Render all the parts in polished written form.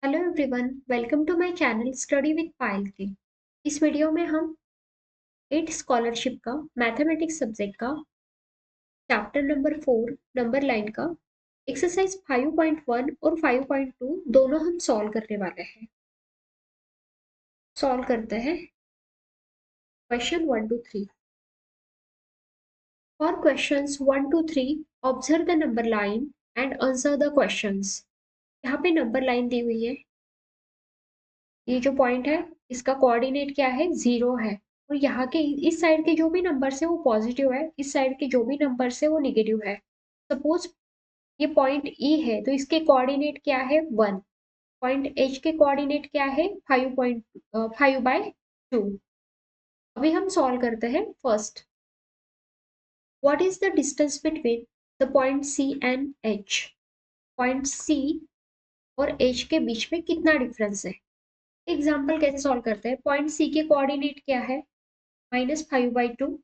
Hello everyone, welcome to my channel study with Payal K. इस video में हम 8 scholarship का मैथमेटिक्स सब्जेक्ट का चैप्टर नंबर 4 नंबर लाइन का एक्सरसाइज 5.1 और 5.2 दोनों हम सॉल्व करने वाले हैं। सॉल्व करते हैं question 1 to 3। For questions 1 to 3 observe the number line and answer the questions. यहाँ पे नंबर लाइन दी हुई है। ये जो पॉइंट है इसका कोऑर्डिनेट क्या है, 0 है। और यहाँ के इस साइड के जो भी नंबर्स है वो पॉजिटिव है, इस साइड के जो भी नंबर्स है वो निगेटिव है। सपोज ये पॉइंट ई है तो इसके कोऑर्डिनेट क्या है, 1। पॉइंट एच के कोऑर्डिनेट क्या है, 5/2। अभी हम सॉल्व करते हैं first. What is the distance between the point C and H. Point C और एच के बीच में कितना डिफरेंस है। एग्जाम्पल कैसे सॉल्व करते हैं। पॉइंट सी के कोऑर्डिनेट क्या है, -5/2।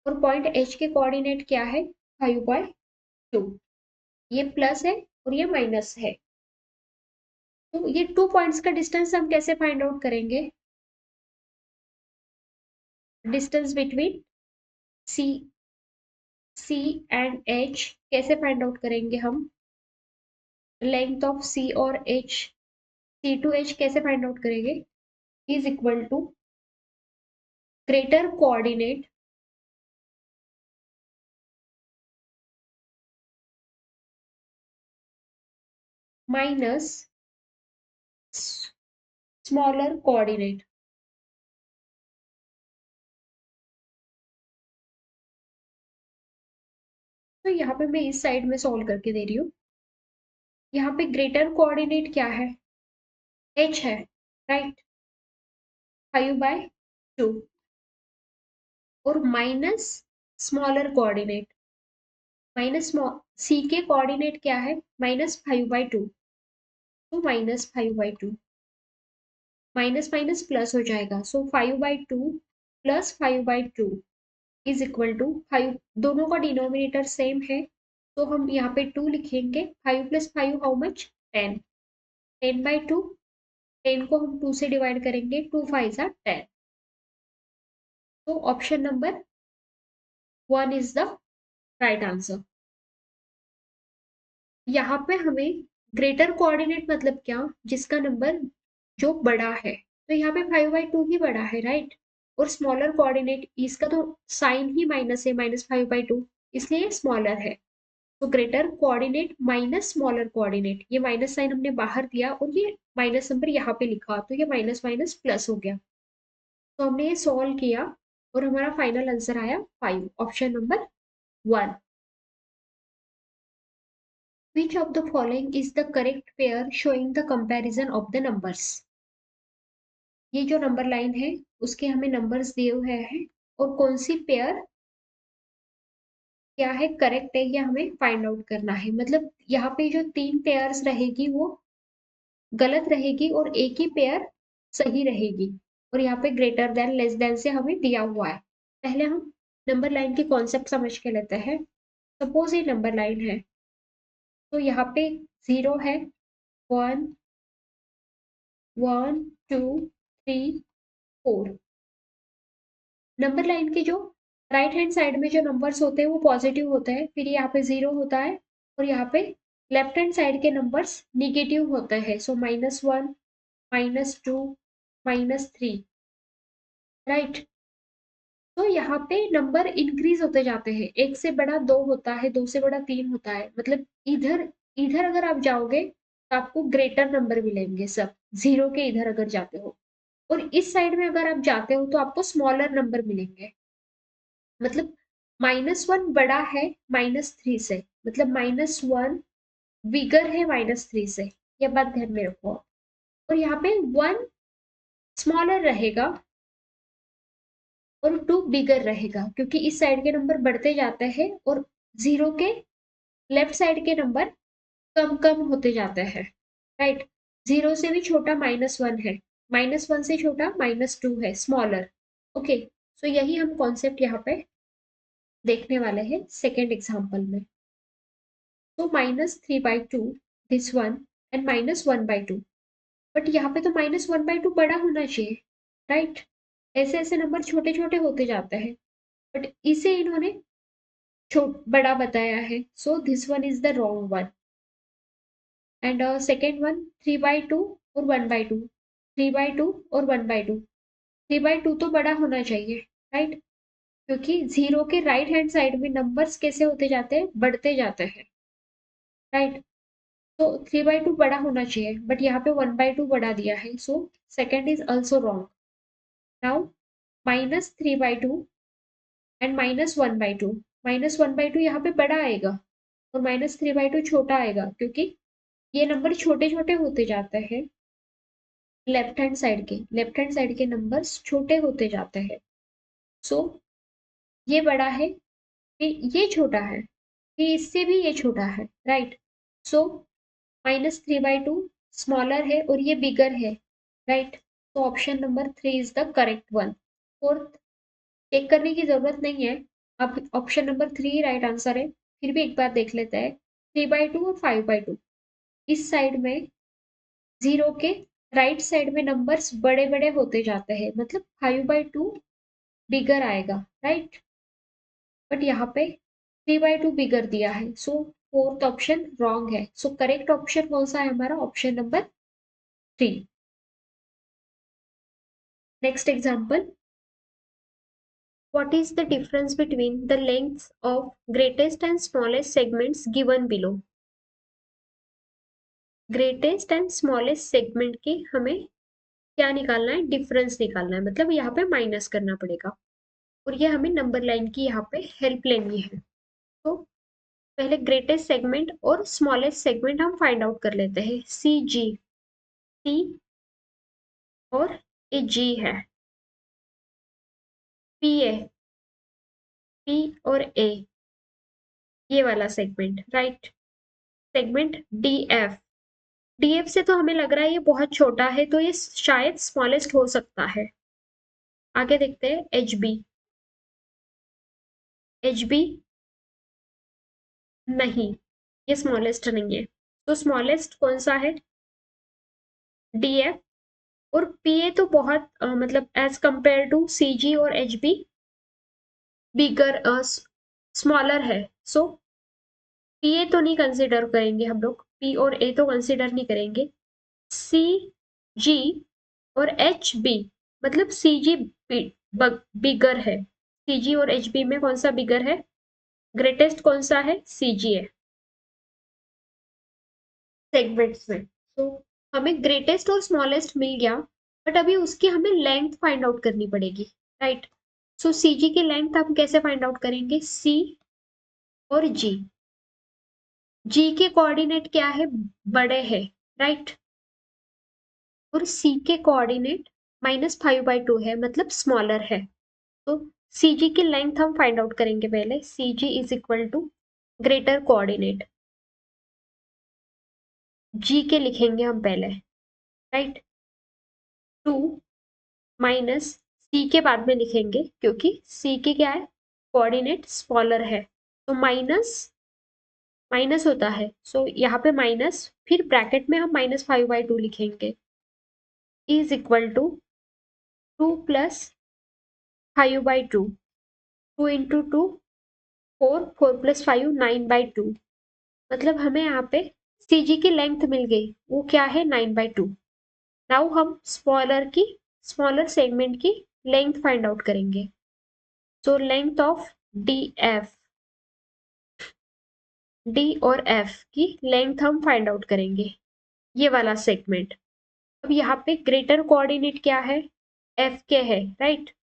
और पॉइंट एच के कोऑर्डिनेट क्या है, 5/2। ये प्लस है और ये माइनस है। तो ये 2 पॉइंट्स का डिस्टेंस हम कैसे फाइंड आउट करेंगे। Distance between C and H कैसे फाइंड आउट करेंगे हम। लेंथ ऑफ सी और एच, सी टू एच कैसे फाइंड आउट करेंगे। Is equal to greater coordinate minus smaller coordinate. तो यहाँ पे मैं इस साइड में सॉल्व करके दे रही हूँ। यहाँ पे ग्रेटर कोऑर्डिनेट क्या है, एच है, राइट, 5/2। और माइनस स्मॉलर कोऑर्डिनेट, माइनस सी के कोऑर्डिनेट क्या है, -5/2। तो -5/2 माइनस माइनस प्लस हो जाएगा। सो 5/2 प्लस 5/2 इज इक्वल टू 5। दोनों का डिनोमिनेटर सेम है तो हम यहाँ पे 2 लिखेंगे। 5 + 5 हाउ मच, 10। 10/2, 10 को हम 2 से डिवाइड करेंगे, 2 5 are 10। तो option number 1 is the right answer. यहाँ पे हमें ग्रेटर कोऑर्डिनेट मतलब क्या, जिसका नंबर जो बड़ा है। तो यहाँ पे 5/2 ही बड़ा है, राइट। और स्मॉलर कोऑर्डिनेट, इसका तो साइन ही माइनस है, -5/2, इसलिए स्मॉलर है। तो greater coordinate minus smaller coordinate, ये माइनस साइन हमने बाहर दिया और ये माइनस नंबर यहाँ पे लिखा तो ये माइनस माइनस प्लस हो गया। तो हमने ये सॉल्व किया और हमारा फाइनल आंसर आया 5, option number 1। Which of the following is the correct pair showing the comparison of the numbers? ये जो नंबर लाइन है उसके हमें नंबर्स दिए हुए हैं और कौन सी पेयर क्या है, करेक्ट है, या हमें फाइंड आउट करना है। मतलब यहाँ पे जो 3 पेयर्स रहेगी वो गलत रहेगी और एक ही पेयर सही रहेगी। और यहाँ पे ग्रेटर देन लेस देन से हमें दिया हुआ है। पहले हम नंबर लाइन के कॉन्सेप्ट समझ के लेते हैं। सपोज ये नंबर लाइन है तो यहाँ पे 0 है, 1 1 2 3 4। नंबर लाइन के जो राइट हैंड साइड में जो नंबर्स होते हैं वो पॉजिटिव होते हैं, फिर यहाँ पे 0 होता है। और यहाँ पे लेफ्ट हैंड साइड के नंबर्स निगेटिव होते हैं। सो -1 -2 -3, राइट। तो यहाँ पे नंबर इंक्रीज होते जाते हैं, 1 से बड़ा 2 होता है, 2 से बड़ा 3 होता है। मतलब इधर इधर अगर आप जाओगे तो आपको ग्रेटर नंबर मिलेंगे सब, 0 के इधर अगर जाते हो। और इस साइड में अगर आप जाते हो तो आपको स्मॉलर नंबर मिलेंगे। मतलब -1 बड़ा है -3 से, मतलब -1 बिगर है -3 से, ये बात ध्यान में रखो। और यहाँ पे 1 स्मॉलर रहेगा और 2 बिगर रहेगा, क्योंकि इस साइड के नंबर बढ़ते जाते हैं और 0 के लेफ्ट साइड के नंबर कम कम होते जाते हैं, राइट। 0 से भी छोटा -1 है, -1 से छोटा -2 है, स्मॉलर। ओके, सो यही हम कॉन्सेप्ट यहाँ पे देखने वाले हैं सेकेंड एग्जाम्पल में। तो -3/2 दिस वन एंड -1/2। बट यहाँ पे तो -1/2 बड़ा होना चाहिए, राइट? ऐसे ऐसे नंबर छोटे छोटे होते जाते हैं, बट इसे इन्होंने बड़ा बताया है, so this one is the wrong one. And second one 3/2 और 1/2, 3/2 और 1/2, 3/2 तो बड़ा होना चाहिए, राइट? क्योंकि जीरो के राइट हैंड साइड में नंबर्स कैसे होते जाते हैं, बढ़ते जाते हैं, राइट? तो 3/2 बड़ा होना चाहिए, बट यहाँ पे 1/2 बढ़ा दिया है, so second is also wrong. Now -3/2 and -1/2, -1/2 यहाँ पे बड़ा आएगा और -3/2 छोटा आएगा, क्योंकि ये नंबर छोटे छोटे होते जाते हैं। लेफ्ट हैंड साइड के नंबर्स छोटे होते जाते हैं, सो ये बड़ा है, फिर ये छोटा है, फिर इससे भी ये छोटा है, राइट? सो -3/2 स्मॉलर है और ये बिगर है, राइट? तो option number 3 is the correct one. Fourth check करने की जरूरत नहीं है, अब ऑप्शन नंबर 3 राइट आंसर है। फिर भी एक बार देख लेते हैं, 3/2 और 5/2, इस साइड में जीरो के राइट साइड में नंबर्स बड़े बड़े होते जाते हैं, मतलब 5/2 बिगर आएगा, राइट? बट यहाँ पे 3/2 बिगर दिया है, सो फोर्थ ऑप्शन रॉन्ग है। सो करेक्ट ऑप्शन कौन सा है हमारा? Option number 3। Next example, what is the difference between the lengths of greatest and smallest segments given below? Greatest and smallest segment के हमें क्या निकालना है? डिफरेंस निकालना है, मतलब यहाँ पे माइनस करना पड़ेगा, और ये हमें नंबर लाइन की यहाँ पे हेल्प लेनी है। तो पहले ग्रेटेस्ट सेगमेंट और स्मॉलेस्ट सेगमेंट हम फाइंड आउट कर लेते हैं। सी जी, सी और ए जी है, पी ए, पी और ए, ये वाला segment, right? Segment D F, D F से तो हमें लग रहा है ये बहुत छोटा है, तो ये शायद स्मॉलेस्ट हो सकता है। आगे देखते हैं एच बी, एच बी नहीं, ये स्मॉलेस्ट नहीं है, तो स्मॉलेस्ट कौन सा है? D F. और पी ए तो बहुत मतलब एज कंपेयर टू सी जी और एच बी बिगर स्मॉलर है, सो पी ए तो नहीं कंसिडर करेंगे हम लोग, पी और ए तो कंसिडर नहीं करेंगे। सी जी और एच बी, मतलब सी जी बिगर है, सी जी और एच बी में कौन सा बिगर है? ग्रेटेस्ट कौन सा है? सी जी है सेगमेंट्स में। तो हमें ग्रेटेस्ट और स्मॉलेस्ट मिल गया, बट अभी उसकी हमें लेंथ फाइंड आउट करनी पड़ेगी, राइट? सो सी जी की लेंथ हम कैसे फाइंड आउट करेंगे? सी और जी, जी के कोऑर्डिनेट क्या है? बड़े है, राइट? और सी के कोऑर्डिनेट -5/2 है, मतलब स्मॉलर है। तो सी जी की लेंथ हम फाइंड आउट करेंगे पहले। C G is equal to greater coordinate, G के लिखेंगे हम पहले, राइट? 2 माइनस सी के बाद में लिखेंगे, क्योंकि सी के क्या है? कोऑर्डिनेट स्मॉलर है, तो माइनस माइनस होता है, सो यहाँ पे माइनस, फिर ब्रैकेट में हम -5/2 लिखेंगे, is equal to 2 plus 5/2, 2 into 2 4, 4 plus 5 9/2, मतलब हमें यहाँ पे सी जी की लेंथ मिल गई, वो क्या है? 9/2। नाउ हम स्मॉलर सेगमेंट की लेंथ फाइंड आउट करेंगे। So length of D F, D और एफ की लेंथ हम फाइंड आउट करेंगे, ये वाला सेगमेंट। अब यहाँ पे ग्रेटर कोऑर्डिनेट क्या है? एफ के है, राइट?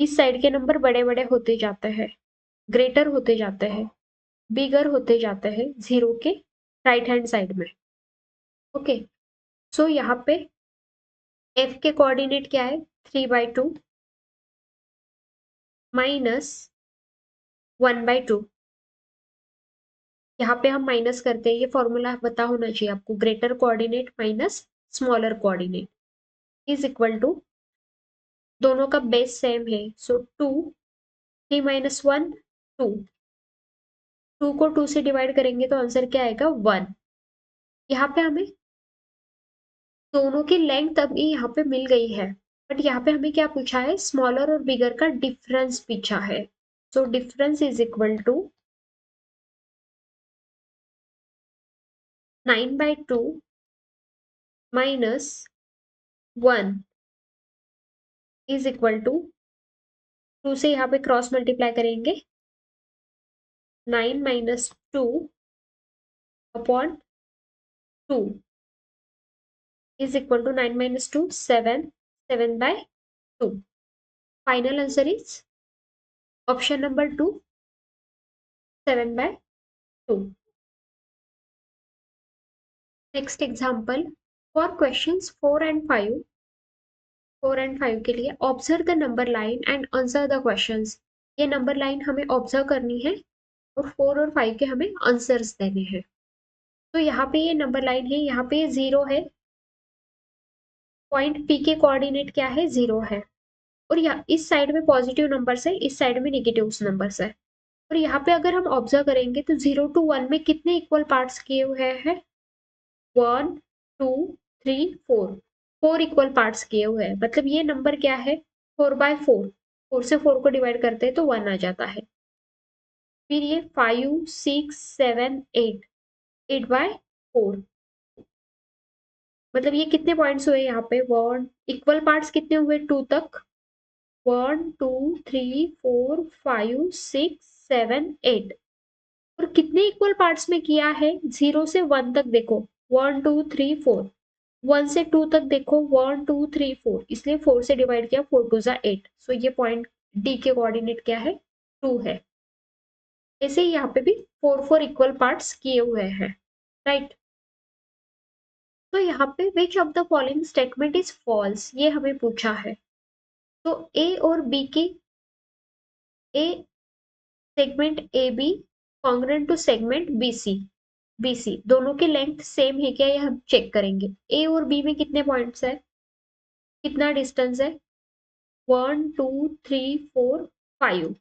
इस साइड के नंबर बड़े बड़े होते जाते हैं, ग्रेटर होते जाते हैं, बिगर होते जाते हैं जीरो के राइट हैंड साइड में। ओके, सो यहाँ पे एफ के कोऑर्डिनेट क्या है? 3/2 माइनस 1/2, यहाँ पे हम माइनस करते हैं, ये फॉर्मूला पता होना चाहिए आपको, greater coordinate minus smaller coordinate is equal to, दोनों का बेस सेम है, सो 2, 3 - 1 2, 2 को 2 से डिवाइड करेंगे तो आंसर क्या आएगा? 1। यहाँ पे हमें दोनों की लेंथ अभी यहाँ पे मिल गई है, बट यहाँ पे हमें क्या पूछा है, स्मॉलर और बिगर का डिफरेंस पूछा है। So difference is equal to 9/2 minus 1 is equal to 2 से यहाँ पे क्रॉस मल्टीप्लाई करेंगे, 9 minus 2 upon 2 is equal to 9 minus 2 7 7/2। Final answer is option number 2 7/2। Next example for questions 4 and 5 के लिए observe the number line and answer the questions. ये number line हमें observe करनी है और 4 और 5 के हमें आंसर्स देने हैं। तो यहाँ पे ये नंबर लाइन है, यहाँ पे 0 है, पॉइंट पी के कोऑर्डिनेट क्या है, 0 है, और यहाँ इस साइड में पॉजिटिव नंबर्स है, इस साइड में नेगेटिव नंबर्स है। और यहाँ पे अगर हम ऑब्जर्व करेंगे तो 0 to 1 में कितने इक्वल पार्ट्स किए हुए हैं, 1 2 3 4, 4 इक्वल पार्ट्स किए हुए हैं, मतलब ये नंबर क्या है, 4/4, 4 से 4 को डिवाइड करते हैं तो 1 आ जाता है। फिर ये 5 6 7 8, 8/4, मतलब ये कितने पॉइंट्स हुए यहाँ पे, 1 इक्वल पार्ट्स कितने हुए 2 तक, 1 2 3 4 5 6 7 8, और कितने इक्वल पार्ट्स में किया है, 0 से 1 तक देखो, 1 2 3 4, 1 से 2 तक देखो, 1 2 3 4, इसलिए 4 से डिवाइड किया, 4 2 जा 8। सो ये पॉइंट डी के कोऑर्डिनेट क्या है, 2 है। ऐसे ही यहाँ पे भी 4 इक्वल पार्ट्स किए हुए हैं, राइट। तो यहाँ पे which of the following statement is false, ये हमें पूछा है। तो ए और बी की, A segment A B congruent to segment B C दोनों की लेंथ सेम है क्या, ये हम चेक करेंगे। ए और बी में कितने पॉइंट्स है, कितना डिस्टेंस है, 1 2 3 4 5,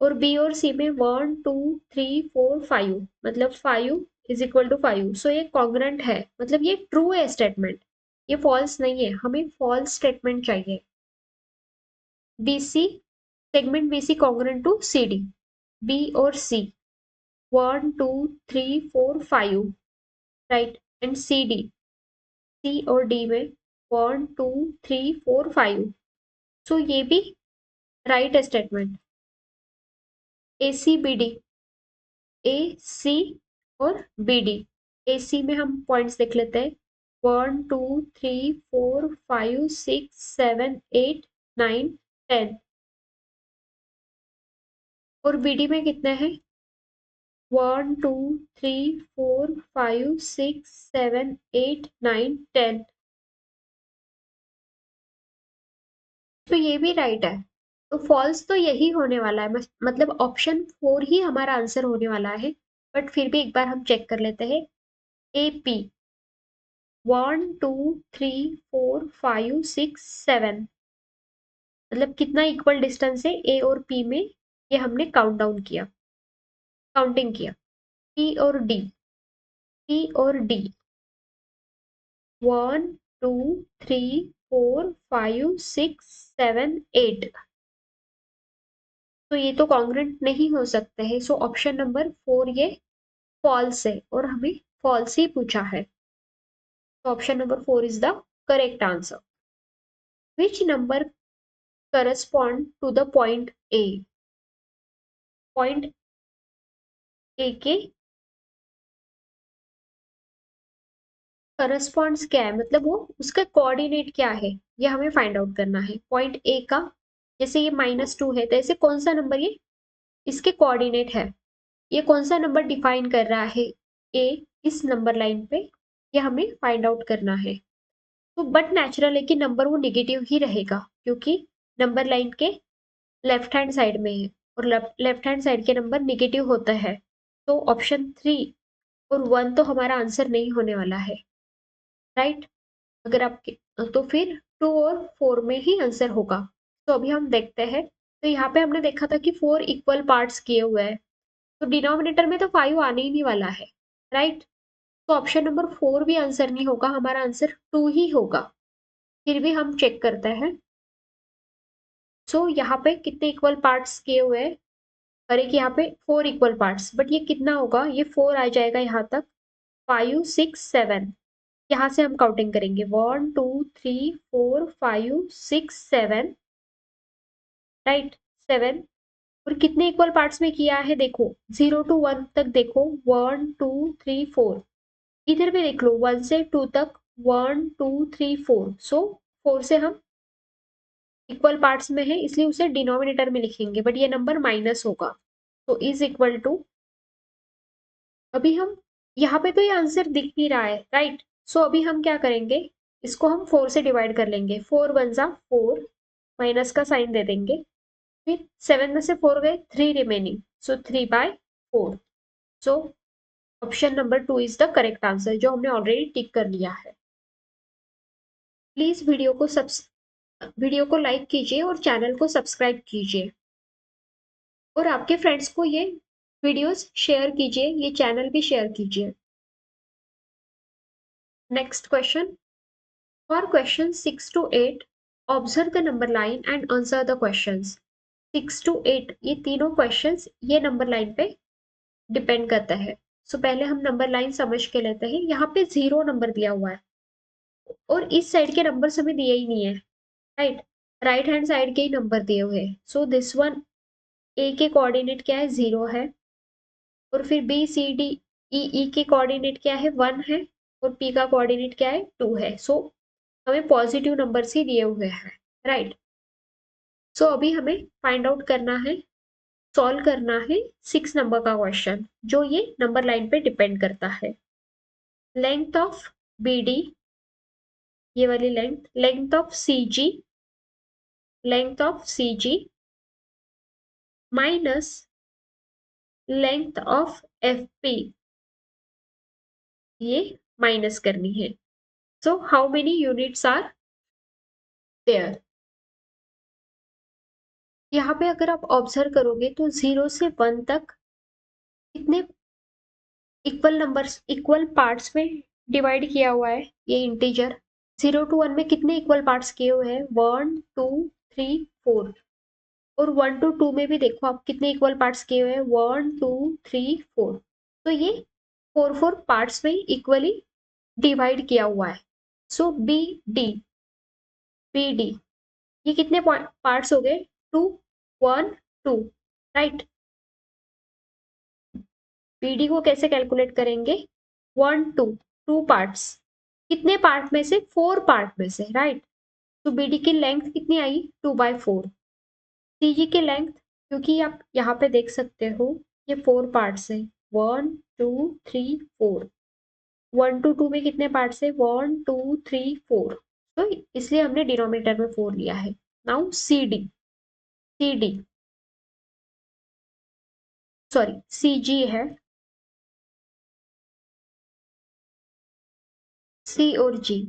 और बी और सी में 1 2 3 4 5, मतलब 5 इज इक्वल टू 5। सो ये कॉन्ग्रुएंट है, मतलब ये ट्रू है स्टेटमेंट, ये फॉल्स नहीं है, हमें फॉल्स स्टेटमेंट चाहिए। B C segment B C congruent to C D, B और C 1 2 3 4 5, right, and C D, C और डी में 1 2 3 4 5, सो ये भी राइट स्टेटमेंट। ए सी बी डी, ए सी और बी डी, ए सी में हम पॉइंट्स देख लेते हैं, 1 2 3 4 5 6 7 8 9 10, और बी डी में कितने हैं, 1 2 3 4 5 6 7 8 9 10, तो ये भी राइट है। तो फॉल्स तो यही होने वाला है, मतलब ऑप्शन 4 ही हमारा आंसर होने वाला है, बट फिर भी एक बार हम चेक कर लेते हैं। ए पी 1 2 3 4 5 6 7, मतलब कितना इक्वल डिस्टेंस है ए और पी में, ये हमने काउंट डाउन किया, काउंटिंग किया। पी और डी, पी और डी 1 2 3 4 5 6 7 8, तो ये तो कॉन्ग्रुएंट नहीं हो सकते हैं, सो ऑप्शन नंबर 4 ये फॉल्स है, और हमें फॉल्स ही पूछा है। तो option number 4 is the correct answer. Which number correspond to the point A, point A के करस्पॉन्ड्स क्या है, मतलब वो उसका कोऑर्डिनेट क्या है, ये हमें फाइंड आउट करना है। पॉइंट ए का, जैसे ये -2 है, तो ऐसे कौन सा नंबर ये इसके कोऑर्डिनेट है, ये कौन सा नंबर डिफाइन कर रहा है ए इस नंबर लाइन पे, ये हमें फाइंड आउट करना है। तो बट नेचुरल है कि नंबर वो निगेटिव ही रहेगा, क्योंकि नंबर लाइन के लेफ्ट हैंड साइड में है, और लेफ्ट हैंड साइड के नंबर निगेटिव होता है। तो ऑप्शन 3 और 1 तो हमारा आंसर नहीं होने वाला है, राइट। अगर आपके, तो फिर 2 और 4 में ही आंसर होगा। तो अभी हम देखते हैं। तो यहाँ पे हमने देखा था कि 4 इक्वल पार्ट्स किए हुए हैं, तो डिनोमिनेटर में तो 5 आने ही नहीं वाला है, राइट। तो ऑप्शन नंबर 4 भी आंसर नहीं होगा, हमारा आंसर 2 ही होगा। फिर भी हम चेक करते हैं। सो यहाँ पे कितने इक्वल पार्ट्स किए हुए हैं? और एक यहाँ पे 4 इक्वल पार्ट्स, बट ये कितना होगा? ये 4 आ जाएगा यहाँ तक, 5 6 7। यहाँ से हम काउंटिंग करेंगे 1 2 3 4 5 6 7, राइट 7। और कितने इक्वल पार्ट्स में किया है देखो, 0 to 1 तक देखो, 1 2 3 4। इधर भी देख लो 1 से 2 तक, 1 2 3 4। सो 4 से हम इक्वल पार्ट्स में है इसलिए उसे डिनोमिनेटर में लिखेंगे, बट ये नंबर माइनस होगा। तो इज इक्वल टू, अभी हम यहाँ पे तो ये आंसर दिख नहीं रहा है, राइट। सो अभी हम क्या करेंगे, इसको हम 4 से डिवाइड कर लेंगे। 4 वन जा 4, माइनस का साइन दे देंगे। फिर 7 में से 4 गए, 3 remaining, so 3/4। So option number 2 is the correct answer, जो हमने ऑलरेडी टिक कर लिया है। प्लीज वीडियो को लाइक कीजिए और चैनल को सब्सक्राइब कीजिए, और आपके फ्रेंड्स को ये वीडियोस शेयर कीजिए, ये चैनल भी शेयर कीजिए। Next question, for question 6 to 8 observe the number line and answer the questions. 6 to 8 ये तीनों क्वेश्चंस ये नंबर लाइन पे डिपेंड करता है। सो पहले हम नंबर लाइन समझ के लेते हैं। यहाँ पे 0 नंबर दिया हुआ है और इस साइड के नंबर्स हमें दिए ही नहीं है, राइट। राइट हैंड साइड के ही नंबर दिए हुए हैं। सो दिस वन, ए के कोऑर्डिनेट क्या है? 0 है। और फिर बी सी डी ई ई के कोऑर्डिनेट क्या है? 1 है। और पी का कोऑर्डिनेट क्या है? 2 है। सो हमें पॉजिटिव नंबर्स ही दिए हुए हैं, राइट। सो अभी हमें फाइंड आउट करना है, सॉल्व करना है 6 नंबर का क्वेश्चन, जो ये नंबर लाइन पे डिपेंड करता है। लेंथ ऑफ बी डी, ये वाली length, length of C G, length of C G minus length of F P, ये माइनस करनी है। So how many units are there? यहाँ पे अगर आप ऑब्जर्व करोगे तो 0 से 1 तक कितने इक्वल नंबर्स, इक्वल पार्ट्स में डिवाइड किया हुआ है ये इंटीजर। 0 to 1 में कितने इक्वल पार्ट्स किए हुए हैं? 1 2 3 4। और 1 to 2 में भी देखो आप कितने इक्वल पार्ट्स किए हुए हैं? 1 2 3 4। तो ये 4 पार्ट्स में इक्वली डिवाइड किया हुआ है। सो बी डी, बी डी ये कितने पार्ट्स हो गए? 2 1 2, राइट। बीडी को कैसे कैलकुलेट करेंगे? 1 2, 2 पार्ट्स, कितने पार्ट में से? 4 पार्ट में से, राइट। तो बीडी की लेंथ कितनी आई? 2/4। सीजी की लेंथ, क्योंकि आप यहाँ पे देख सकते हो ये 4 पार्ट्स है, 1 2 3 4। 1 to 2 में कितने पार्ट्स है? 1 2 3 4। तो इसलिए हमने डिनोमिनेटर में 4 लिया है। Now C D, C D sorry C G है, सी और जी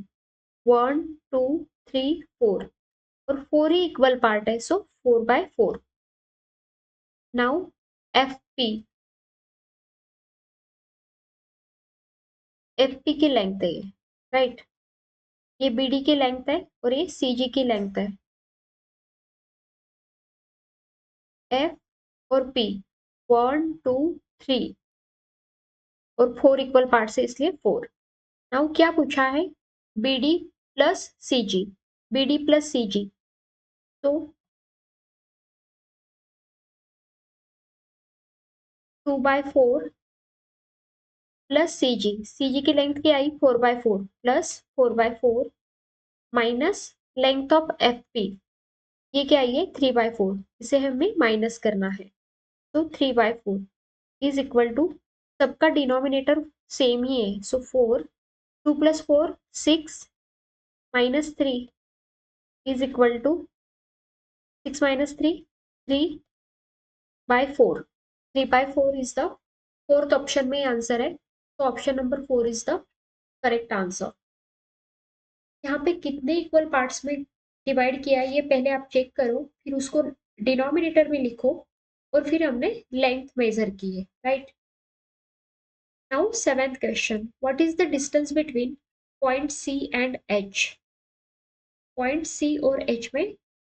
1 2 3 4, और 4 ही इक्वल पार्ट है, सो 4/4। Now F P, F P की लेंथ है ये, राइट। ये बी डी की लेंथ है और ये सी जी की लेंथ है। एफ और पी 1 2 3 और 4 इक्वल पार्ट है इसलिए 4। नाउ क्या पूछा है? बी डी प्लस सी जी, बी डी प्लस सी जी। तो 2/4 प्लस सी जी, सी जी की लेंथ क्या आई? 4/4 plus 4/4 minus length of F P, ये क्या आई है? 3/4। इसे हमें माइनस करना है, तो 3/4 इज इक्वल टू, सबका डिनोमिनेटर सेम ही है, so 4, 2 + 4 6 -3 is equal to 6 - 3 3/4। 3/4 is the fourth option में आंसर है, तो option number 4 is the correct answer. यहाँ पे कितने इक्वल पार्ट्स में डिवाइड किया है ये पहले आप चेक करो, फिर उसको डिनोमिनेटर में लिखो, और फिर हमने लेंथ मेजर की है, right. Now seventh question. What is the distance between point C and H? Point C और एच में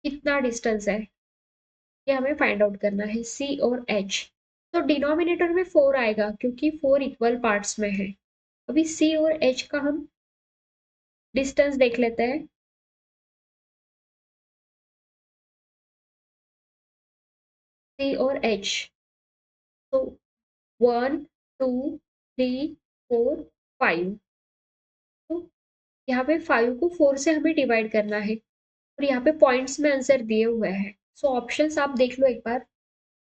कितना डिस्टेंस है ये हमें फाइंड आउट करना है, सी और एच। तो डिनोमिनेटर में 4 आएगा क्योंकि 4 इक्वल पार्ट्स में है। अभी सी और एच का हम डिस्टेंस देख लेते हैं। सी और एच, तो 1 2 3 4 5। तो यहाँ पे 5 को 4 से हमें डिवाइड करना है और यहाँ पे पॉइंट्स में आंसर दिए हुए हैं। सो ऑप्शंस आप देख लो एक बार।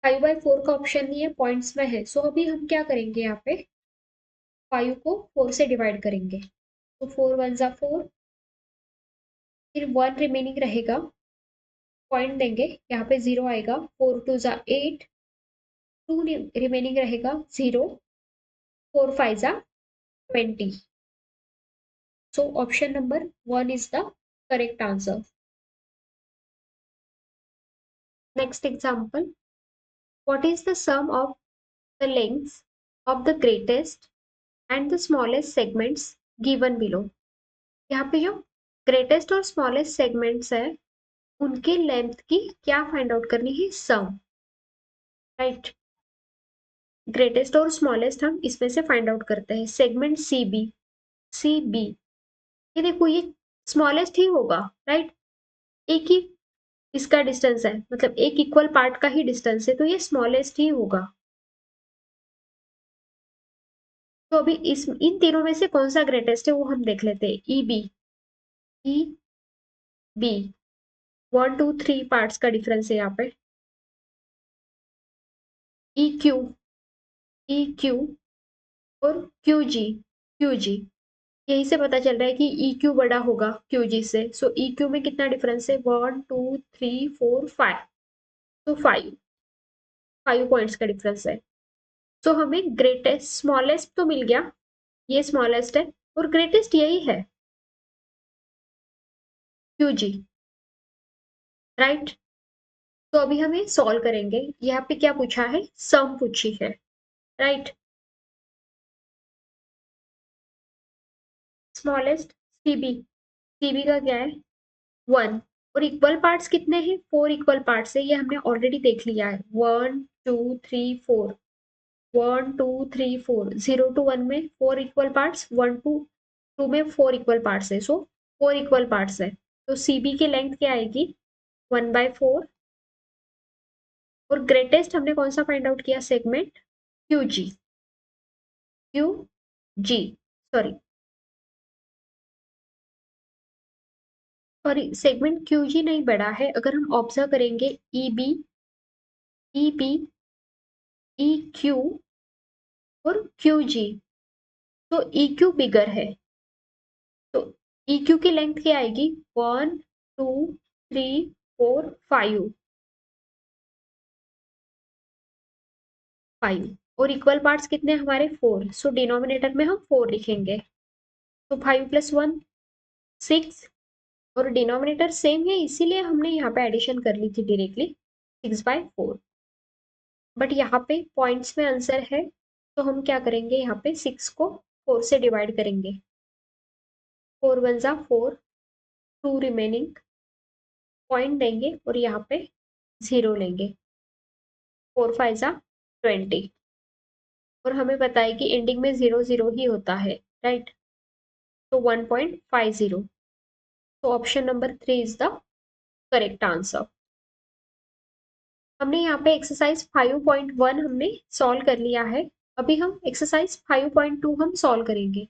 5/4 का ऑप्शन नहीं है, पॉइंट्स में है। सो अभी हम क्या करेंगे, यहाँ पे 5 को 4 से डिवाइड करेंगे। तो 4 1 जा 4, फिर 1 रिमेनिंग रहेगा, पॉइंट देंगे, यहाँ पे 0 आएगा। 4 2 जा 8, 2 रिमेनिंग रहेगा 0, 4 5 जा 20। सो option number 1 is the correct answer. Next example, what is the sum of the lengths of the greatest and the smallest segments given below? यहाँ पे जो ग्रेटेस्ट और स्मॉलेस्ट सेगमेंट्स है उनके लेंथ की क्या फाइंड आउट करनी है, सम। राइट, ग्रेटेस्ट और स्मॉलेस्ट हम इसमें से फाइंड आउट करते हैं। Segment C B, C B, ये देखो ये स्मॉलेस्ट ही होगा। राइट, एक ही इसका डिस्टेंस है, मतलब एक इक्वल पार्ट का ही डिस्टेंस है, तो ये स्मॉलेस्ट ही होगा। तो अभी इस इन तीनों में से कौन सा ग्रेटेस्ट है वो हम देख लेते हैं। E B, E B, 1 2 3 parts का डिफरेंस है यहाँ पे। ई क्यू, ई क्यू और क्यू जी, क्यू जी, यही से पता चल रहा है कि ई क्यू बड़ा होगा क्यू जी से। सो ई क्यू में कितना डिफरेंस है, 1 2 3 4 5, तो 5 पॉइंट्स का डिफरेंस है। सो हमें ग्रेटेस्ट स्मॉलेस्ट तो मिल गया, ये स्मॉलेस्ट है, और ग्रेटेस्ट यही है, क्यू जी। राइट, तो अभी हमें सॉल्व करेंगे। यहाँ पे क्या पूछा है, सम पूछी है। राइट, स्मॉलेस्ट सीबी, सीबी का क्या है 1, और इक्वल पार्ट्स कितने हैं, 4 इक्वल पार्ट्स है, ये हमने ऑलरेडी देख लिया है। 1 2 3 4, 1 2 3 4, 0 to 1 में 4 इक्वल पार्ट्स, 1 to 2 में 4 इक्वल पार्ट्स है। सो 4 इक्वल पार्ट्स है, तो सीबी की लेंथ क्या आएगी, 1/4। और ग्रेटेस्ट हमने कौन सा फाइंड आउट किया, segment Q G, Q G, sorry sorry, segment Q G नहीं बड़ा है। अगर हम ऑब्जर्व करेंगे E B, E B, E Q और क्यू जी, तो ई क्यू बिगर है। तो ई क्यू की लेंथ क्या आएगी, 1 2 3 4 5, 5, और इक्वल पार्ट्स कितने हमारे 4। सो डिनोमिनेटर में हम 4 लिखेंगे। तो 5 + 1 6, और डिनोमिनेटर सेम है इसीलिए हमने यहाँ पे एडिशन कर ली थी डायरेक्टली, 6/4। बट यहाँ पे पॉइंट्स में आंसर है, तो हम क्या करेंगे, यहाँ पे 6 को 4 से डिवाइड करेंगे। 4 1 जा 4, 2 रिमेनिंग, पॉइंट देंगे और यहाँ पे 0 लेंगे। 4 5 जा 20, और हमें पता है कि एंडिंग में 0 0 ही होता है। राइट, तो 1.50। तो option number 3 is the correct answer. हमने यहाँ पे एक्सरसाइज 5.1 हमने सॉल्व कर लिया है। अभी हम एक्सरसाइज 5.2 हम सॉल्व करेंगे।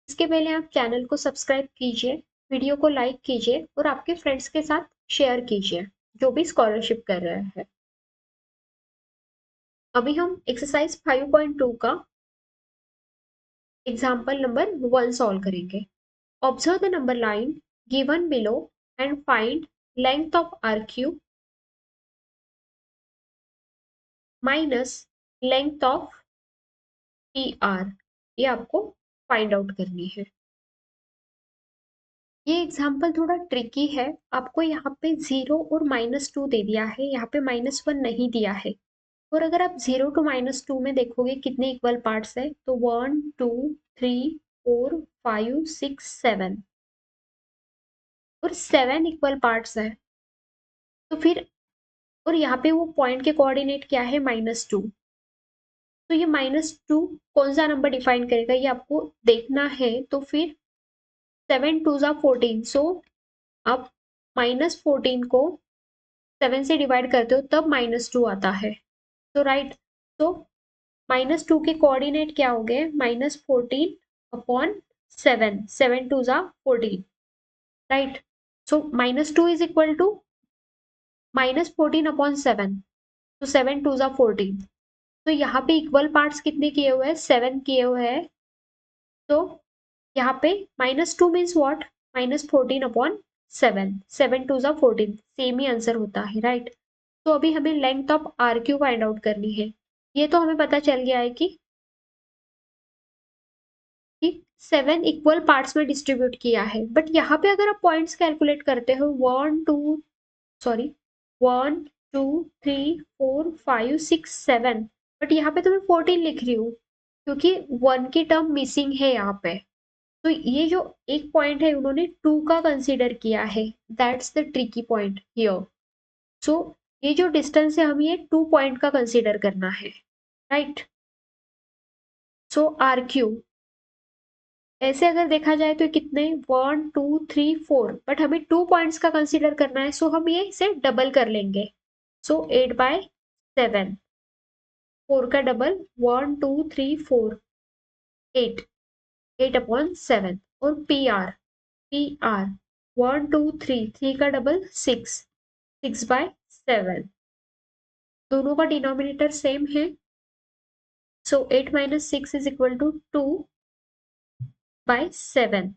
इसके पहले आप चैनल को सब्सक्राइब कीजिए, वीडियो को लाइक कीजिए और आपके फ्रेंड्स के साथ शेयर कीजिए जो भी स्कॉलरशिप कर रहे हैं। अभी हम एक्सरसाइज 5.2 का एग्जाम्पल नंबर 1 सॉल्व करेंगे। Observe the number line given below and find length of R Q minus length of P R, ये आपको फाइंड आउट करनी है। ये एग्जाम्पल थोड़ा ट्रिकी है, आपको यहाँ पे 0 और -2 दे दिया है, यहाँ पे -1 नहीं दिया है। और अगर आप 0 to -2 में देखोगे कितने इक्वल पार्ट्स है, तो 1 2 3 4 5 6 7 और 7 इक्वल पार्ट्स है। तो फिर और यहाँ पे वो पॉइंट के कोऑर्डिनेट क्या है, -2। तो ये -2 कौन सा नंबर डिफाइन करेगा ये आपको देखना है। तो फिर 7 2 ज़ा 14, सो आप -14 को 7 से डिवाइड करते हो तब -2 आता है। तो राइट, तो -2 के कोऑर्डिनेट क्या हो गए, -14 अपॉन 7, 7 2 ज़ा 14, right. So -2 is equal to -14 upon 7, तो 7 2 ज़ा 14। तो यहाँ पे इक्वल पार्ट्स कितने किए हुए हैं, 7 किए हुए हैं। तो यहाँ पे -2 मीन्स व्हाट, -14 अपॉन 7, 7 2 ज़ा 14, सेम ही आंसर होता है, राइट। तो अभी हमें length of R Q find out करनी है। ये तो हमें पता चल गया है कि 7 इक्वल पार्ट्स में डिस्ट्रीब्यूट किया है, बट यहाँ पे अगर आप पॉइंट्स कैलकुलेट करते हो 1 2 3 4 5 6 7, बट यहाँ पे तो मैं 14 लिख रही हूँ क्योंकि 1 की टर्म मिसिंग है यहाँ पे। तो ये जो एक पॉइंट है उन्होंने 2 का कंसीडर किया है, that's the tricky point here. So ये जो डिस्टेंस है हमें ये 2 पॉइंट का कंसीडर करना है, राइट। सो आर क्यू ऐसे अगर देखा जाए तो कितने 1 2 3 4, बट हमें 2 पॉइंट्स का कंसीडर करना है, सो हम ये इसे डबल कर लेंगे। सो 8/7, 4 का डबल 1 2 3 4 8, 8/7। और पी आर 1 2 3, 3 का डबल 6, 6/7। दोनों का डिनोमिनेटर सेम है, सो 8 - 6 इज इक्वल टू 2/7।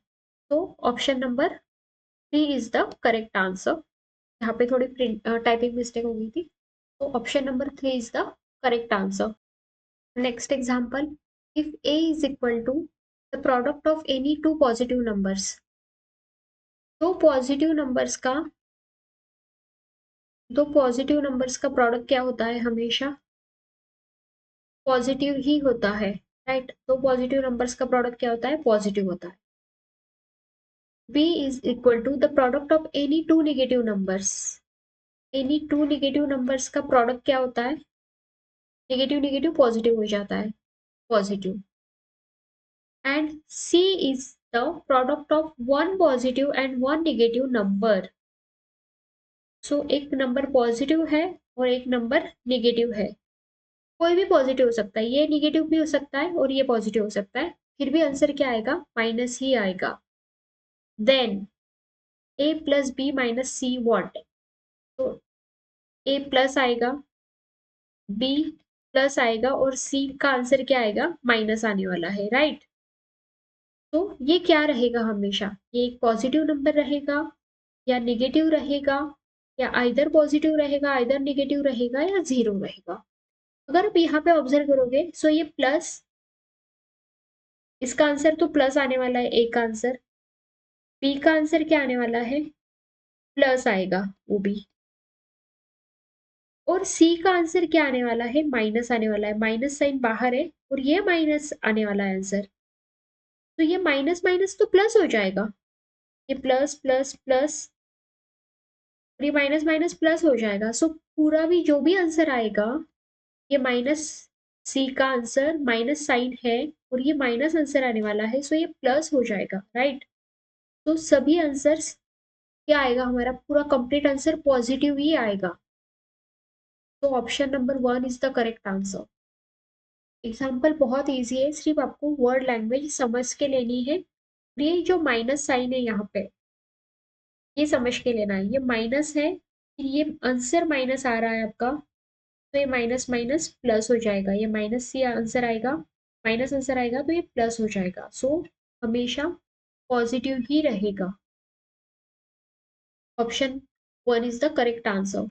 तो option number 3 is the correct answer. यहाँ पे थोड़ी प्रिंट टाइपिंग मिस्टेक हो गई थी, तो option number 3 is the correct answer. Next example, if a is equal to the product of any two positive numbers. दो positive numbers का product क्या होता है, हमेशा पॉजिटिव ही होता है, राइट। दो पॉजिटिव नंबर्स का प्रोडक्ट क्या होता है, पॉजिटिव होता है। b is equal to the product of any two negative numbers. Any two negative numbers का प्रोडक्ट क्या होता है, नेगेटिव नेगेटिव पॉजिटिव हो जाता है, positive. And c is the product of one positive and one negative number. So एक number positive है और एक नंबर नेगेटिव है। कोई भी पॉजिटिव हो सकता है, ये नेगेटिव भी हो सकता है और ये पॉजिटिव हो सकता है, फिर भी आंसर क्या आएगा, माइनस ही आएगा। Then a plus B minus C what, तो a प्लस आएगा, b प्लस आएगा और c का आंसर क्या आएगा, माइनस आने वाला है, राइट। तो ये क्या रहेगा, हमेशा ये एक पॉजिटिव नंबर रहेगा या नेगेटिव रहेगा, या आइदर पॉजिटिव रहेगा आइदर नेगेटिव रहेगा या जीरो रहेगा। अगर आप यहाँ पे ऑब्जर्व करोगे, सो ये प्लस, इसका आंसर तो प्लस आने वाला है, ए का आंसर। बी का आंसर क्या आने वाला है, प्लस आएगा वो भी। और सी का आंसर क्या आने वाला है, माइनस आने वाला है, माइनस साइन बाहर है और ये माइनस आने वाला है आंसर। तो ये माइनस माइनस तो प्लस हो जाएगा, ये प्लस प्लस प्लस और ये माइनस माइनस प्लस हो जाएगा। सो पूरा भी जो भी आंसर आएगा, ये माइनस, सी का आंसर माइनस साइन है और ये माइनस आंसर आने वाला है, सो ये प्लस हो जाएगा, राइट। तो सभी आंसर्स क्या आएगा, हमारा पूरा कंप्लीट आंसर पॉजिटिव ही आएगा। तो option number 1 is the correct answer. Example बहुत इजी है, सिर्फ आपको वर्ड लैंग्वेज समझ के लेनी है। ये जो माइनस साइन है यहाँ पे, ये समझ के लेना है, ये माइनस है, फिर ये आंसर माइनस आ रहा है आपका, तो ये माइनस माइनस प्लस हो जाएगा, ये माइनस से आंसर आएगा, माइनस आंसर आएगा तो ये प्लस हो जाएगा। सो हमेशा पॉजिटिव ही रहेगा। Option 1 is the correct answer.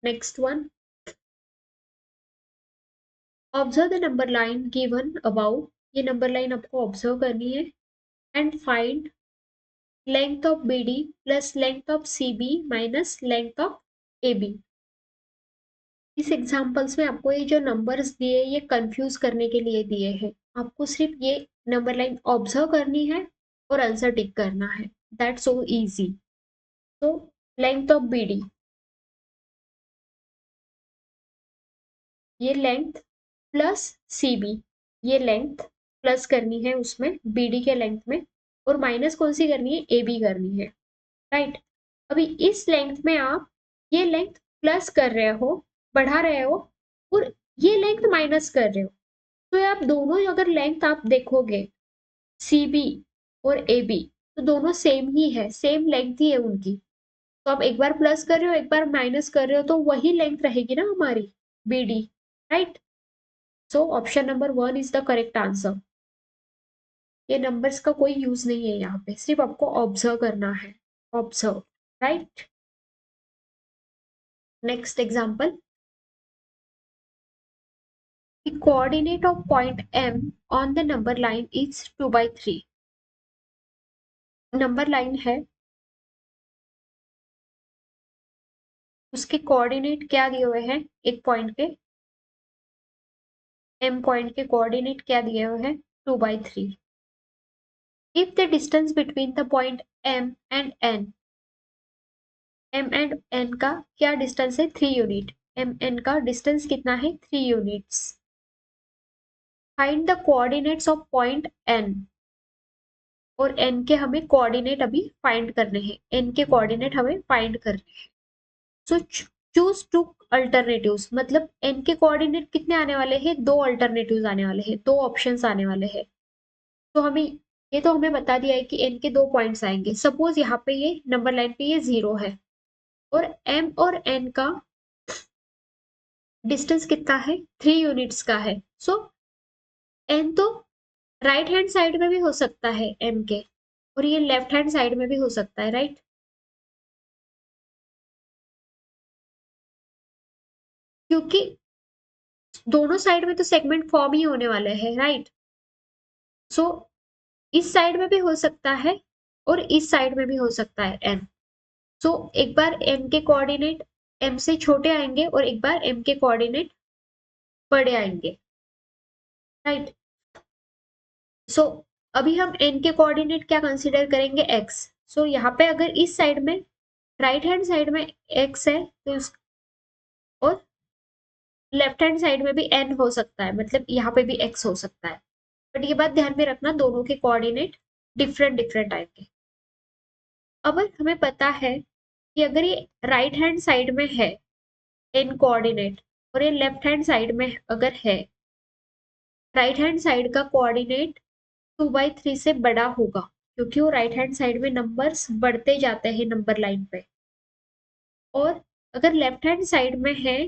Next one, observe the number line given about. ये नंबर लाइन आपको ऑब्जर्व करनी है and find length of BD plus length of CB minus length of AB। इस examples में आपको ये जो नंबर्स दिए ये कंफ्यूज करने के लिए दिए हैं। आपको सिर्फ ये नंबर लाइन ऑब्जर्व करनी है और आंसर टिक करना है। That's so easy. तो लेंथ ऑफ बीडी, ये लेंथ प्लस सीबी, ये लेंथ प्लस करनी है उसमें बीडी के लेंथ में, और माइनस कौन सी करनी है, ए बी करनी है, राइट। अभी इस लेंथ में आप ये लेंथ प्लस कर रहे हो, बढ़ा रहे हो, और ये लेंथ माइनस कर रहे हो, तो आप दोनों अगर लेंथ आप देखोगे सी बी और ए बी, तो दोनों सेम ही है, सेम लेंथ ही है उनकी। तो आप एक बार प्लस कर रहे हो, एक बार माइनस कर रहे हो, तो वही लेंथ रहेगी ना हमारी B D, right. So option number 1 is the correct answer. ये नंबर्स का कोई यूज नहीं है यहाँ पे, सिर्फ आपको ऑब्जर्व करना है, observe, right. Next example, the coordinate of point M on the number line is 2/3। Number line है, उसके कोऑर्डिनेट क्या दिए हुए हैं, एक पॉइंट के, M पॉइंट के कोऑर्डिनेट क्या दिए हुए हैं, 2/3। If the distance between the point M and N, M and N का क्या डिस्टेंस है, 3 यूनिट, M N का डिस्टेंस कितना है, 3 units. Find the coordinates of point N, और N के हमें कोऑर्डिनेट अभी फाइंड करने हैं, N के कोऑर्डिनेट हमें फाइंड करने हैं। सो चूज टू अल्टरनेटिव्स, मतलब n के कोऑर्डिनेट कितने आने वाले हैं, 2 अल्टरनेटिव्स आने वाले हैं, 2 ऑप्शंस आने वाले हैं। तो हमें ये तो हमें बता दिया है कि n के 2 पॉइंट्स आएंगे। सपोज यहाँ पे ये नंबर लाइन पे ये 0 है, और m और n का डिस्टेंस कितना है, 3 यूनिट्स का है। सो n तो राइट हैंड साइड में भी हो सकता है m के, और ये लेफ्ट हैंड साइड में भी हो सकता है, राइट। क्योंकि दोनों साइड में तो सेगमेंट फॉर्म ही होने वाले हैं, राइट। सो इस साइड में भी हो सकता है और इस साइड में भी हो सकता है n। सो एक बार n के कोऑर्डिनेट m से छोटे आएंगे और एक बार m के कोऑर्डिनेट बड़े आएंगे, राइट। सो अभी हम n के कोऑर्डिनेट क्या कंसीडर करेंगे, x। सो यहाँ पे अगर इस साइड में राइट हैंड साइड में x है तो और लेफ्ट हैंड साइड में भी n हो सकता है, मतलब यहाँ पे भी x हो सकता है। बट ये बात ध्यान में रखना, दोनों के कोऑर्डिनेट डिफरेंट डिफरेंट आएंगे। अब हमें पता है कि अगर ये राइट हैंड साइड में है n कोऑर्डिनेट, और ये लेफ्ट हैंड साइड में अगर है, राइट हैंड साइड का कोऑर्डिनेट 2/3 से बड़ा होगा, क्योंकि वो राइट हैंड साइड में नंबर्स बढ़ते जाते हैं नंबर लाइन पे। और अगर लेफ्ट हैंड साइड में है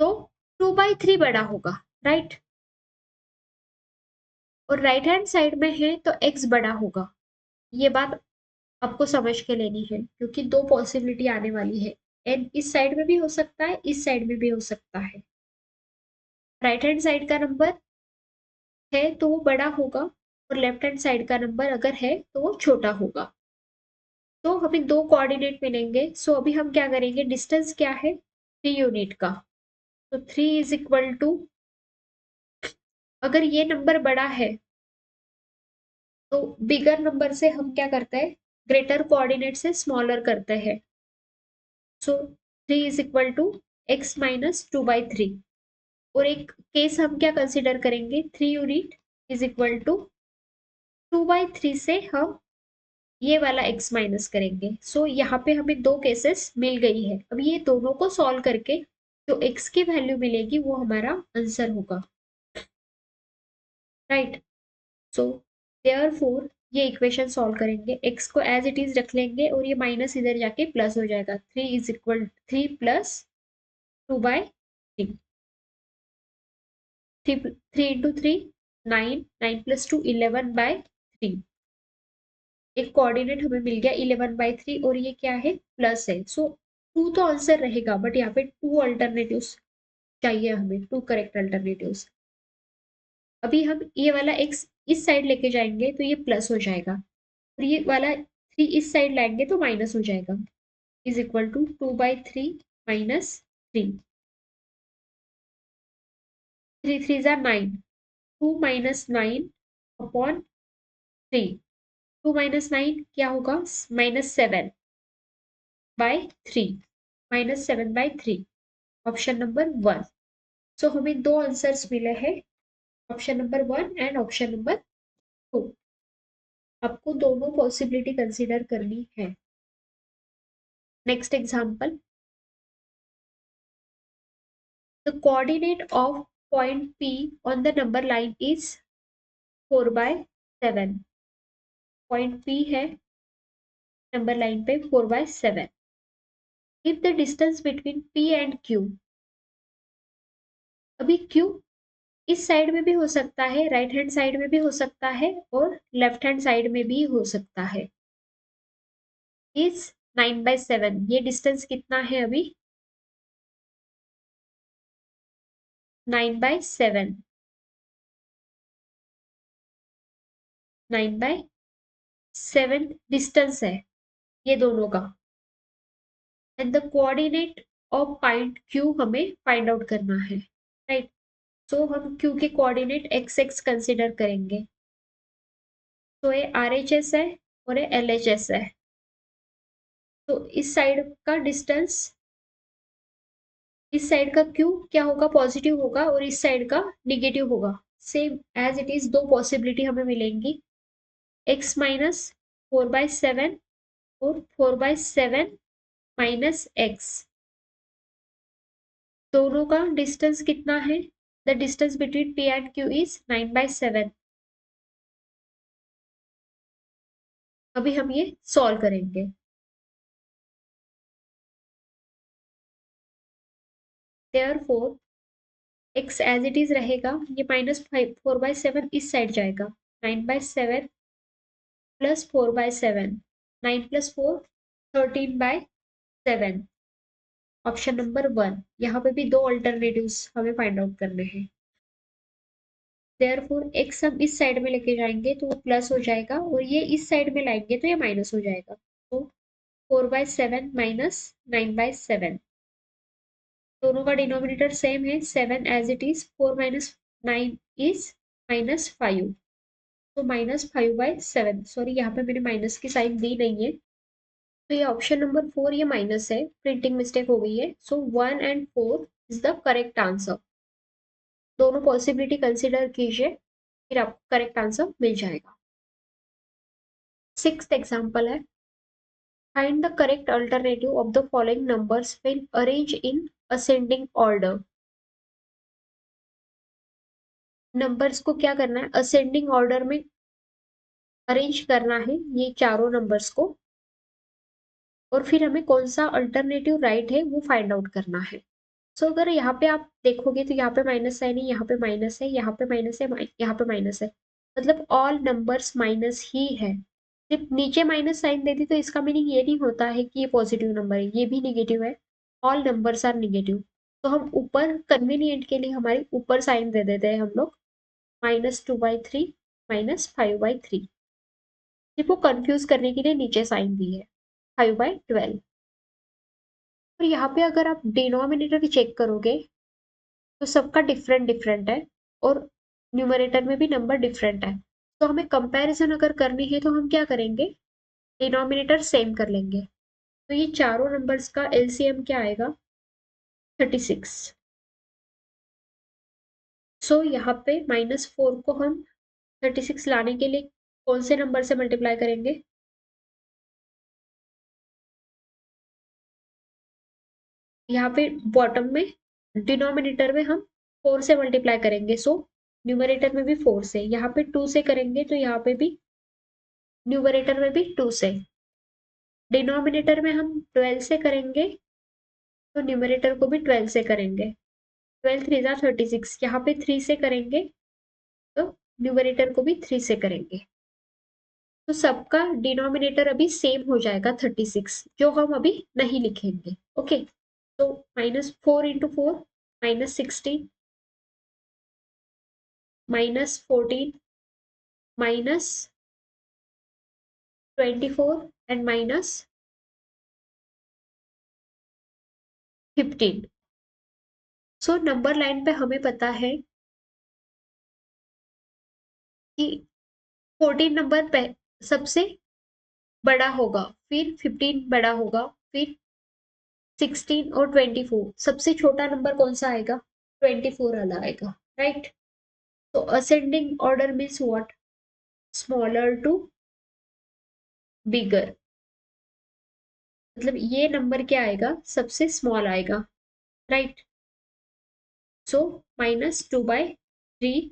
तो 2/3 बड़ा होगा, राइट। और राइट हैंड साइड में है तो x बड़ा होगा। ये बात आपको समझ के लेनी है, क्योंकि 2 पॉसिबिलिटी आने वाली है, n इस साइड में भी हो सकता है, इस साइड में भी हो सकता है। राइट हैंड साइड का नंबर है तो वो बड़ा होगा, और लेफ्ट हैंड साइड का नंबर अगर है तो वो छोटा होगा। तो हमें 2 कोऑर्डिनेट मिलेंगे। सो अभी हम क्या करेंगे, डिस्टेंस क्या है, 3 यूनिट का। तो 3 इज इक्वल टू, अगर ये नंबर बड़ा है तो बिगर नंबर से हम क्या करते हैं, ग्रेटर कोऑर्डिनेट से स्मॉलर करते हैं। So 3 is equal to x minus 2/3। और एक केस हम क्या कंसिडर करेंगे, 3 यूनिट इज इक्वल टू 2/3 से हम ये वाला x माइनस करेंगे। सो यहाँ पे हमें 2 केसेस मिल गई है। अब ये दोनों को सॉल्व करके जो x की वैल्यू मिलेगी वो हमारा आंसर होगा, राइट। सो देयरफॉर ये इक्वेशन सॉल्व करेंगे, x को एज इट इज रख लेंगे और ये माइनस इधर जाके प्लस हो जाएगा। 3 is equal 3 plus 2/3, 3 into 3 9, 9 plus 2 11/3। एक कोऑर्डिनेट हमें मिल गया 11/3, और ये क्या है, प्लस है। सो 2 तो आंसर रहेगा, बट यहाँ पे 2 अल्टरनेटिव्स चाहिए हमें, 2 करेक्ट अल्टरनेटिव्स। अभी हम ये वाला x इस साइड लेके जाएंगे तो ये प्लस हो जाएगा, और ये वाला 3 इस साइड लाएंगे तो माइनस हो जाएगा, इज इक्वल टू 2/3 माइनस 3। 3 3 ज़ा 9, 2 माइनस 9 अपॉन 3, 2 माइनस 9 क्या होगा, -7/3, -7/3, ऑप्शन नंबर 1। सो हमें दो आंसर्स मिले हैं, option number 1 and option number 2। आपको दोनों पॉसिबिलिटी कंसीडर करनी है। Next example, the coordinate of point P on the number line is 4/7। Point P है नंबर लाइन पे 4/7। If the distance between P and Q, अभी Q इस side में भी हो सकता है, राइट हैंड साइड में भी हो सकता है और लेफ्ट हैंड साइड में भी हो सकता है, इज 9/7। ये डिस्टेंस कितना है अभी, 9/7, 9/7 डिस्टेंस है ये दोनों का। And the coordinate of point Q हमें फाइंड आउट करना है, राइट। सो हम Q के कोऑर्डिनेट एक्स एक्स कंसिडर करेंगे। तो ये RHS है और ये LHS है। तो इस साइड का डिस्टेंस, इस साइड का Q क्या होगा, पॉजिटिव होगा और इस साइड का निगेटिव होगा। सेम एज इट इज दो पॉसिबिलिटी हमें मिलेंगी, x माइनस 4/7 और 4/7 माइनस x। दोनों का डिस्टेंस कितना है, the distance between P and Q is 9/7। अभी हम ये सॉल्व करेंगे। Therefore x as it is रहेगा, ये -4/7 इस साइड जाएगा, 9/7 प्लस 4/7, 9 + 4 13/7, ऑप्शन नंबर 1। यहाँ पे भी दो अल्टरनेटिव्स हमें फाइंड आउट करने हैं। देयरफॉर x हम इस साइड में लेके जाएंगे तो वो प्लस हो जाएगा और ये इस साइड में लाएंगे तो ये माइनस हो जाएगा। तो 4/7 माइनस 9/7, दोनों का डिनोमिनेटर सेम है, 7 as it is, 4 minus 9 is -5, तो -5/7। सॉरी, यहाँ पे मैंने माइनस की साइन दी नहीं है, तो ये ऑप्शन नंबर 4 ये माइनस है, प्रिंटिंग मिस्टेक हो गई है। सो 1 and 4 is the correct answer. दोनों पॉसिबिलिटी कंसिडर कीजिए, फिर आपको करेक्ट आंसर मिल जाएगा। सिक्स्थ एग्जांपल है, find the correct alternative of the following numbers when arrange in ascending order. Numbers को क्या करना है, असेंडिंग ऑर्डर में अरेंज करना है ये चारों नंबर्स को, और फिर हमें कौन सा अल्टरनेटिव राइट है वो फाइंड आउट करना है। सो अगर यहाँ पे आप देखोगे तो यहाँ पे माइनस साइन है, यहाँ पे माइनस है, यहाँ पे माइनस है, यहाँ पे माइनस है, मतलब ऑल नंबर्स माइनस ही है। सिर्फ नीचे माइनस साइन देती तो इसका मीनिंग ये नहीं होता है कि ये पॉजिटिव नंबर है, ये भी निगेटिव है, ऑल नंबर्स आर निगेटिव। तो हम ऊपर कन्वीनियंट के लिए हमारी ऊपर साइन दे देते हैं हम लोग, -2/3 -5/3। सिर्फ वो कंफ्यूज करने के लिए न्यूचे साइन दी है, 5/12। और यहाँ पे अगर आप डिनोमिनेटर चेक करोगे तो सबका डिफरेंट डिफरेंट है और न्यूमरेटर में भी नंबर डिफरेंट है। तो हमें कंपैरिजन अगर करनी है तो हम क्या करेंगे, डिनोमिनेटर सेम कर लेंगे। तो ये चारों नंबर्स का एलसीएम क्या आएगा, 36। सो यहाँ पे -4 को हम 36 लाने के लिए कौन से नंबर से मल्टीप्लाई करेंगे, यहाँ पे बॉटम में डिनोमिनेटर में हम 4 से मल्टीप्लाई करेंगे। सो न्यूमरेटर में भी 4 से, यहाँ पे 2 से करेंगे तो यहाँ पे भी न्यूमरेटर में भी 2 से, डिनोमिनेटर में हम 12 से करेंगे तो न्यूमरेटर को भी 12 से करेंगे, 12 3 ज़ा 36, यहाँ पे 3 से करेंगे तो न्यूमरेटर को भी 3 से करेंगे। तो सबका डिनोमिनेटर अभी सेम हो जाएगा 36, जो हम अभी नहीं लिखेंगे। ओके, तो -4 × 4 -16, -14, -24 एंड -15। सो नंबर लाइन पे हमें पता है कि 14 नंबर सबसे बड़ा होगा, फिर 15 बड़ा होगा, फिर 16 और 24। सबसे छोटा नंबर कौन सा आएगा? 24 वाला आएगा, राइट। तो ascending order means what? Smaller to bigger, मतलब ये नंबर क्या आएगा? सबसे स्मॉल आएगा, राइट। सो -2/3,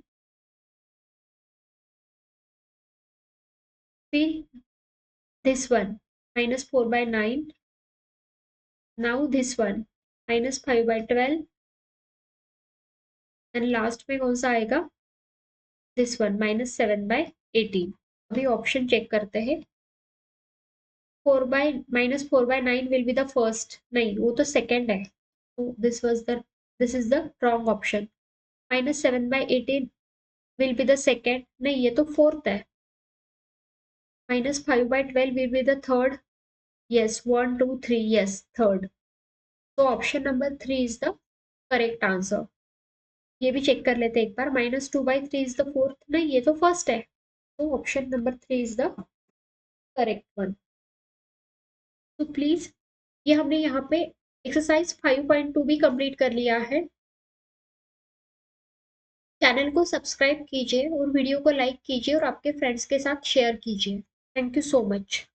फिर this one -4/9, now this one -5/12, and last में कौन सा आएगा? This one -7/18। अभी ऑप्शन चेक करते हैं। 4/9 विल बी द फर्स्ट, नहीं वो तो सेकेंड है, तो this is the wrong option. -7/18 will be the second, नहीं ये तो फोर्थ है। -5/12 will be the third, yes 1 2 3, yes third। तो option number 3 is the correct answer. ये भी चेक कर लेते हैं एक बार। -2/3 इज द फोर्थ, नहीं ये तो फर्स्ट है, तो option number 3 is the correct one. तो प्लीज, ये हमने यहाँ पे एक्सरसाइज 5.2 भी कंप्लीट कर लिया है। चैनल को सब्सक्राइब कीजिए और वीडियो को लाइक कीजिए और आपके फ्रेंड्स के साथ शेयर कीजिए। Thank you so much.